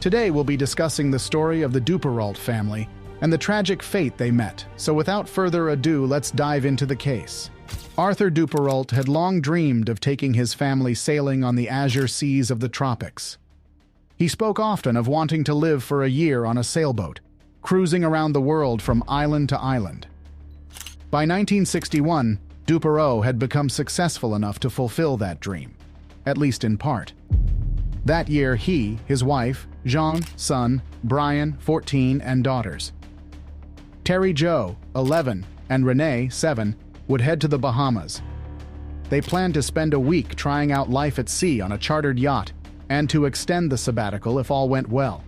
Today we'll be discussing the story of the Duperrault family and the tragic fate they met, so without further ado, let's dive into the case. Arthur Duperrault had long dreamed of taking his family sailing on the azure seas of the tropics. He spoke often of wanting to live for a year on a sailboat, cruising around the world from island to island. By 1961, Duperrault had become successful enough to fulfill that dream, at least in part. That year he, his wife, Jean, son, Brian, 14, and daughters, Terry Jo, 11, and Renee, 7, would head to the Bahamas. They planned to spend a week trying out life at sea on a chartered yacht and to extend the sabbatical if all went well.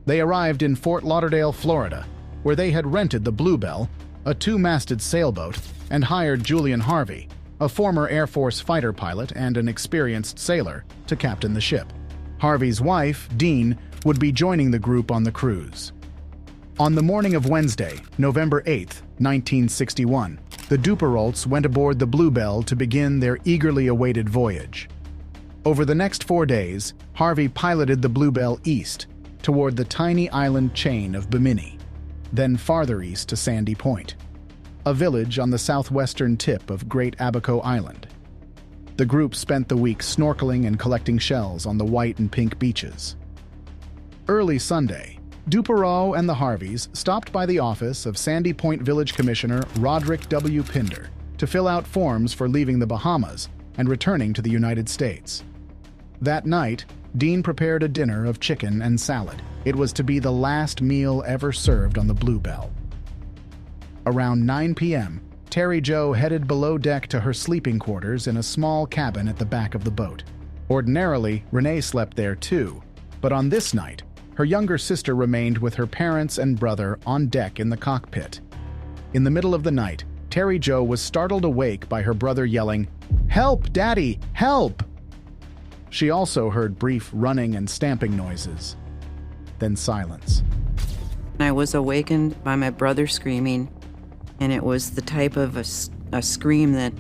They arrived in Fort Lauderdale, Florida, where they had rented the Bluebell, a 2-masted sailboat, and hired Julian Harvey, a former Air Force fighter pilot and an experienced sailor, to captain the ship. Harvey's wife, Dean, would be joining the group on the cruise. On the morning of Wednesday, November 8, 1961, the Duperraults went aboard the Bluebell to begin their eagerly awaited voyage. Over the next 4 days, Harvey piloted the Bluebell east, toward the tiny island chain of Bimini, then farther east to Sandy Point, a village on the southwestern tip of Great Abaco Island. The group spent the week snorkeling and collecting shells on the white and pink beaches. Early Sunday, Duperrault and the Harveys stopped by the office of Sandy Point Village Commissioner Roderick W. Pinder to fill out forms for leaving the Bahamas and returning to the United States. That night, Dean prepared a dinner of chicken and salad. It was to be the last meal ever served on the Bluebell. Around 9 p.m., Terry Jo headed below deck to her sleeping quarters in a small cabin at the back of the boat. Ordinarily, Renee slept there too, but on this night, her younger sister remained with her parents and brother on deck in the cockpit. In the middle of the night, Terry Jo was startled awake by her brother yelling, "Help, Daddy, help!" She also heard brief running and stamping noises, then silence. I was awakened by my brother screaming, and it was the type of a scream that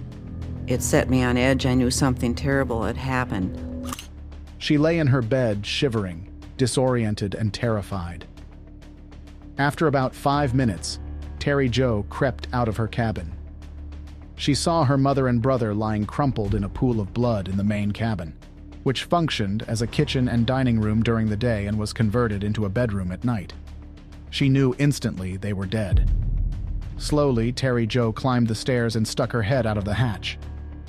it set me on edge. I knew something terrible had happened. She lay in her bed, shivering, disoriented and terrified. After about 5 minutes, Terry Jo crept out of her cabin. She saw her mother and brother lying crumpled in a pool of blood in the main cabin, which functioned as a kitchen and dining room during the day and was converted into a bedroom at night. She knew instantly they were dead. Slowly, Terry Jo climbed the stairs and stuck her head out of the hatch.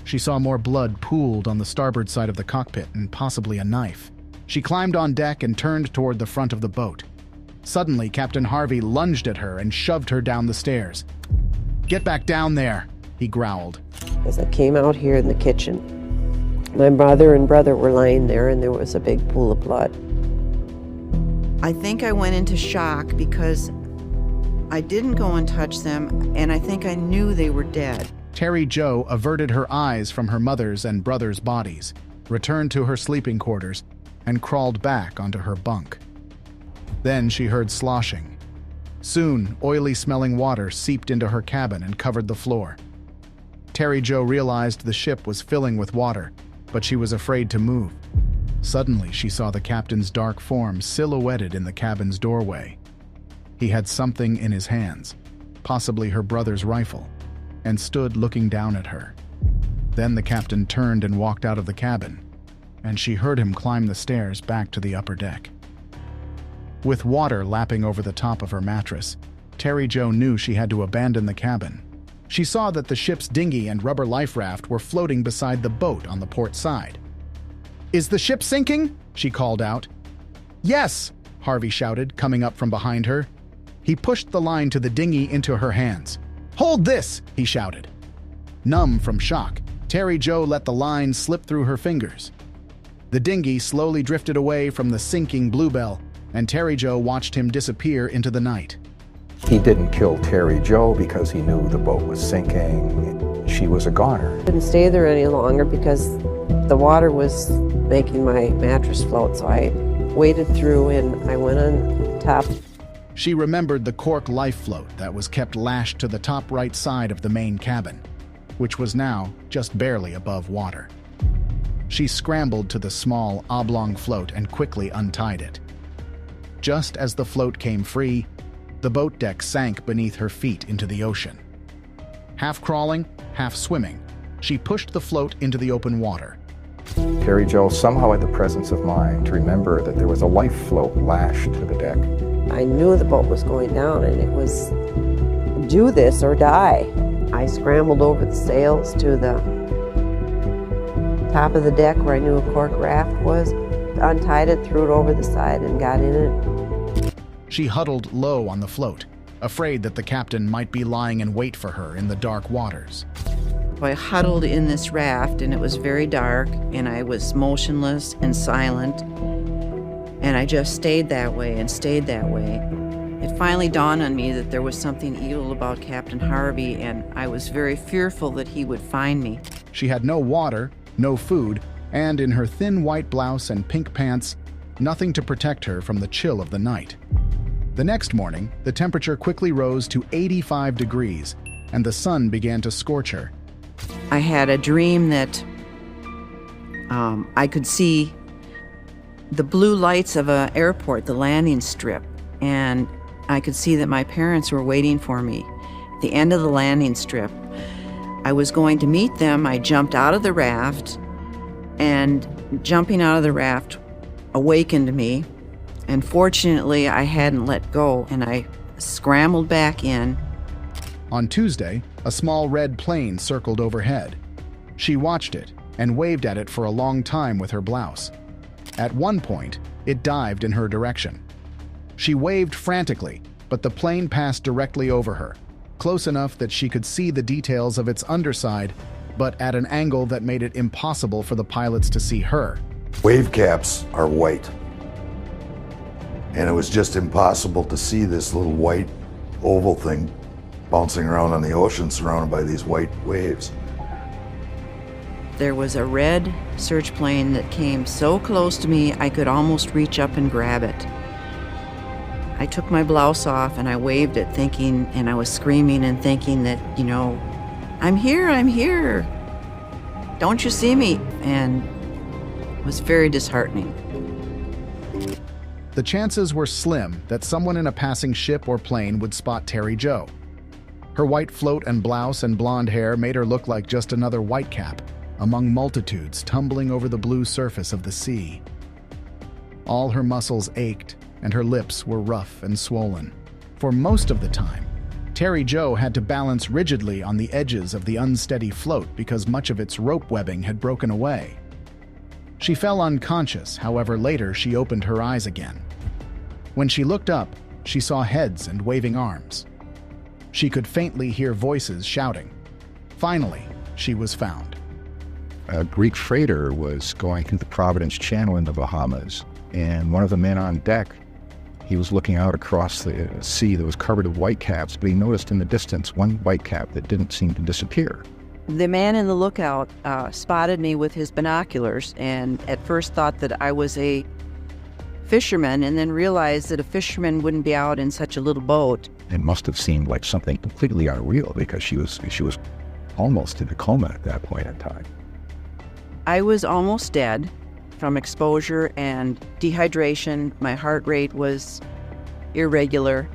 She saw more blood pooled on the starboard side of the cockpit and possibly a knife. She climbed on deck and turned toward the front of the boat. Suddenly, Captain Harvey lunged at her and shoved her down the stairs. "Get back down there," he growled. As I came out here in the kitchen, my mother and brother were lying there and there was a big pool of blood. I think I went into shock because I didn't go and touch them, and I think I knew they were dead. Terry Jo averted her eyes from her mother's and brother's bodies, returned to her sleeping quarters, and crawled back onto her bunk. Then she heard sloshing. Soon, oily-smelling water seeped into her cabin and covered the floor. Terry Jo realized the ship was filling with water, but she was afraid to move. Suddenly, she saw the captain's dark form silhouetted in the cabin's doorway. He had something in his hands, possibly her brother's rifle, and stood looking down at her. Then the captain turned and walked out of the cabin, and she heard him climb the stairs back to the upper deck. With water lapping over the top of her mattress, Terry Jo knew she had to abandon the cabin. She saw that the ship's dinghy and rubber life raft were floating beside the boat on the port side. "Is the ship sinking?" she called out. "Yes," Harvey shouted, coming up from behind her. He pushed the line to the dinghy into her hands. "Hold this!" he shouted. Numb from shock, Terry Jo let the line slip through her fingers. The dinghy slowly drifted away from the sinking Bluebell, and Terry Jo watched him disappear into the night. He didn't kill Terry Jo because he knew the boat was sinking. She was a goner. I couldn't stay there any longer because the water was making my mattress float, so I waded through and I went on top. She remembered the cork life float that was kept lashed to the top right side of the main cabin, which was now just barely above water. She scrambled to the small, oblong float and quickly untied it. just as the float came free, the boat deck sank beneath her feet into the ocean. Half crawling, half swimming, she pushed the float into the open water. Terry Jo somehow had the presence of mind to remember that there was a life float lashed to the deck. I knew the boat was going down and it was do this or die. I scrambled over the sails to the top of the deck where I knew a cork raft was, untied it, threw it over the side, and got in it. She huddled low on the float, afraid that the captain might be lying in wait for her in the dark waters. I huddled in this raft, and it was very dark, and I was motionless and silent, and I just stayed that way and stayed that way. It finally dawned on me that there was something evil about Captain Harvey, and I was very fearful that he would find me. She had no water, no food, and in her thin white blouse and pink pants, nothing to protect her from the chill of the night. The next morning, the temperature quickly rose to 85 degrees, and the sun began to scorch her. I had a dream that I could see the blue lights of an airport, the landing strip, and I could see that my parents were waiting for me at the end of the landing strip. I was going to meet them. I jumped out of the raft, and jumping out of the raft awakened me. And fortunately, I hadn't let go, and I scrambled back in. On Tuesday, a small red plane circled overhead. She watched it and waved at it for a long time with her blouse. At one point, it dived in her direction. She waved frantically, but the plane passed directly over her, close enough that she could see the details of its underside, but at an angle that made it impossible for the pilots to see her. Wave caps are white, and it was just impossible to see this little white oval thing bouncing around on the ocean surrounded by these white waves. There was a red search plane that came so close to me I could almost reach up and grab it. I took my blouse off and I waved it, thinking, and I was screaming and thinking that, I'm here, don't you see me? And it was very disheartening. The chances were slim that someone in a passing ship or plane would spot Terry Jo. Her white float and blouse and blonde hair made her look like just another whitecap among multitudes tumbling over the blue surface of the sea. All her muscles ached, and her lips were rough and swollen. For most of the time, Terry Jo had to balance rigidly on the edges of the unsteady float because much of its rope webbing had broken away. She fell unconscious, however, later she opened her eyes again. When she looked up, she saw heads and waving arms. She could faintly hear voices shouting. Finally, she was found. A Greek freighter was going through the Providence Channel in the Bahamas, and one of the men on deck, he was looking out across the sea that was covered with whitecaps, but he noticed in the distance one whitecap that didn't seem to disappear. The man in the lookout spotted me with his binoculars, and at first thought that I was a fisherman, and then realized that a fisherman wouldn't be out in such a little boat. It must have seemed like something completely unreal because she was almost in a coma at that point in time. I was almost dead from exposure and dehydration. My heart rate was irregular.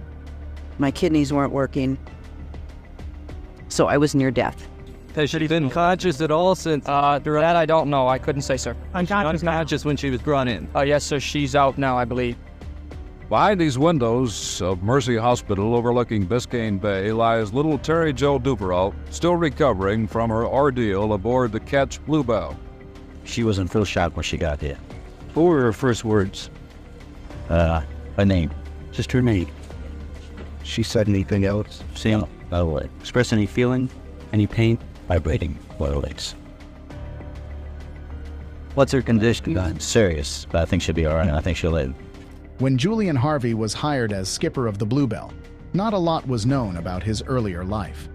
My kidneys weren't working. So I was near death. Has she been conscious at all since? That I don't know. I couldn't say, sir. Unconscious when she was brought in. Yes, sir. She's out now, I believe. Behind these windows of Mercy Hospital overlooking Biscayne Bay lies little Terry Jo Duperrault, still recovering from her ordeal aboard the Ketch Bluebell. She was in full shock when she got here. What were her first words? Her name. Just her name. She said anything else? Saying, express any feeling, any pain? Vibrating legs. What's her condition? Serious, but I think she'll be all right. I think she'll live. When Julian Harvey was hired as skipper of the Bluebell, not a lot was known about his earlier life.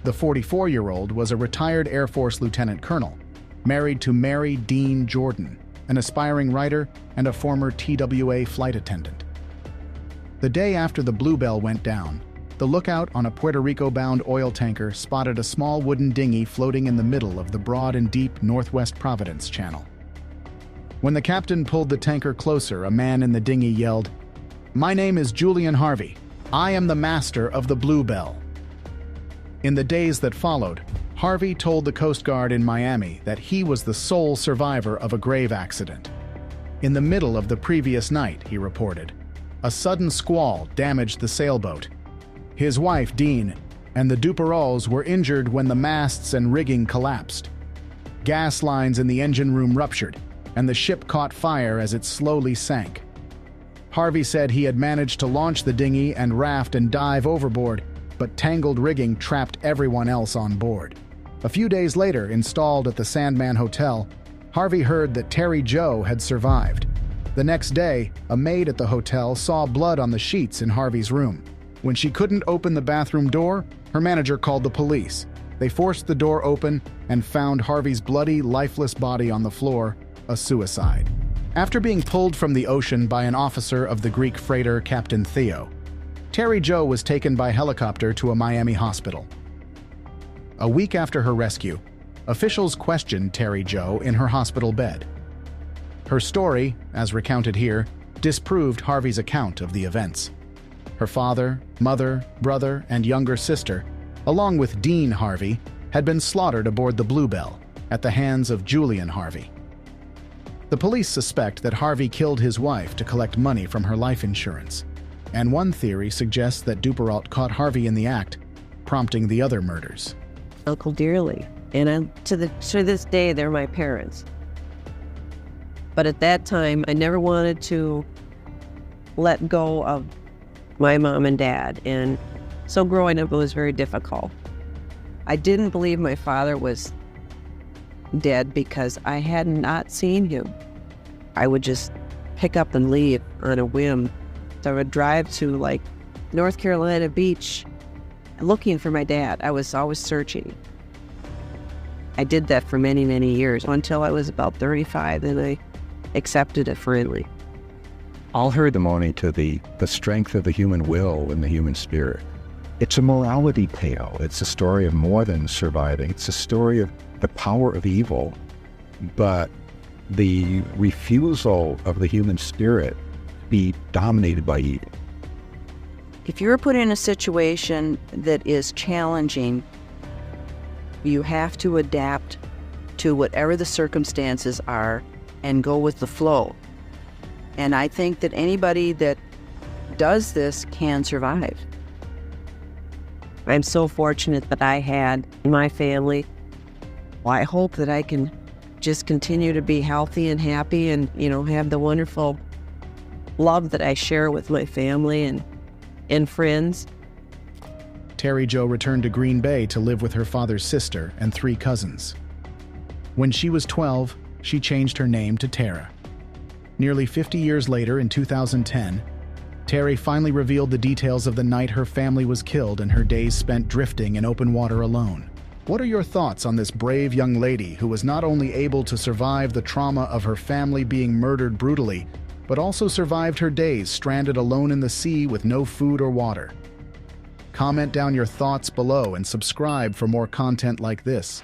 The 44-year-old was a retired Air Force lieutenant colonel, married to Mary Dean Jordan, an aspiring writer and a former TWA flight attendant. The day after the Bluebell went down, the lookout on a Puerto Rico-bound oil tanker spotted a small wooden dinghy floating in the middle of the broad and deep Northwest Providence Channel. When the captain pulled the tanker closer, a man in the dinghy yelled, My name is Julian Harvey. I am the master of the Bluebell." In the days that followed, Harvey told the Coast Guard in Miami that he was the sole survivor of a grave accident. In the middle of the previous night, he reported, a sudden squall damaged the sailboat. His wife, Dean, and the Duperraults were injured when the masts and rigging collapsed. Gas lines in the engine room ruptured, and the ship caught fire as it slowly sank. Harvey said he had managed to launch the dinghy and raft and dive overboard, but tangled rigging trapped everyone else on board. A few days later, installed at the Sandman Hotel, Harvey heard that Terry Jo had survived. The next day, a maid at the hotel saw blood on the sheets in Harvey's room. When she couldn't open the bathroom door, her manager called the police. They forced the door open and found Harvey's bloody, lifeless body on the floor, a suicide. After being pulled from the ocean by an officer of the Greek freighter Captain Theo, Terry Jo was taken by helicopter to a Miami hospital. A week after her rescue, officials questioned Terry Jo in her hospital bed. Her story, as recounted here, disproved Harvey's account of the events. Her father, mother, brother, and younger sister, along with Dean Harvey, had been slaughtered aboard the Bluebell at the hands of Julian Harvey. The police suspect that Harvey killed his wife to collect money from her life insurance, and one theory suggests that Duperrault caught Harvey in the act, prompting the other murders. Uncle dearly, and to this day, they're my parents. But at that time, I never wanted to let go of my mom and dad, and so growing up, it was very difficult. I didn't believe my father was dead because I had not seen him. I would just pick up and leave on a whim. So I would drive to like North Carolina Beach looking for my dad. I was always searching. I did that for many, many years until I was about 35, and I accepted it freely. I'll heard the testimony to the strength of the human will and the human spirit. It's a morality tale. It's a story of more than surviving. It's a story of the power of evil, but the refusal of the human spirit to be dominated by evil. If you're put in a situation that is challenging, you have to adapt to whatever the circumstances are and go with the flow. And I think that anybody that does this can survive. I'm so fortunate that I had my family. I hope that I can just continue to be healthy and happy and, have the wonderful love that I share with my family and friends. Terry Jo returned to Green Bay to live with her father's sister and 3 cousins. When she was 12, she changed her name to Tara. Nearly 50 years later, in 2010, Terry finally revealed the details of the night her family was killed and her days spent drifting in open water alone. What are your thoughts on this brave young lady who was not only able to survive the trauma of her family being murdered brutally, but also survived her days stranded alone in the sea with no food or water? Comment down your thoughts below and subscribe for more content like this.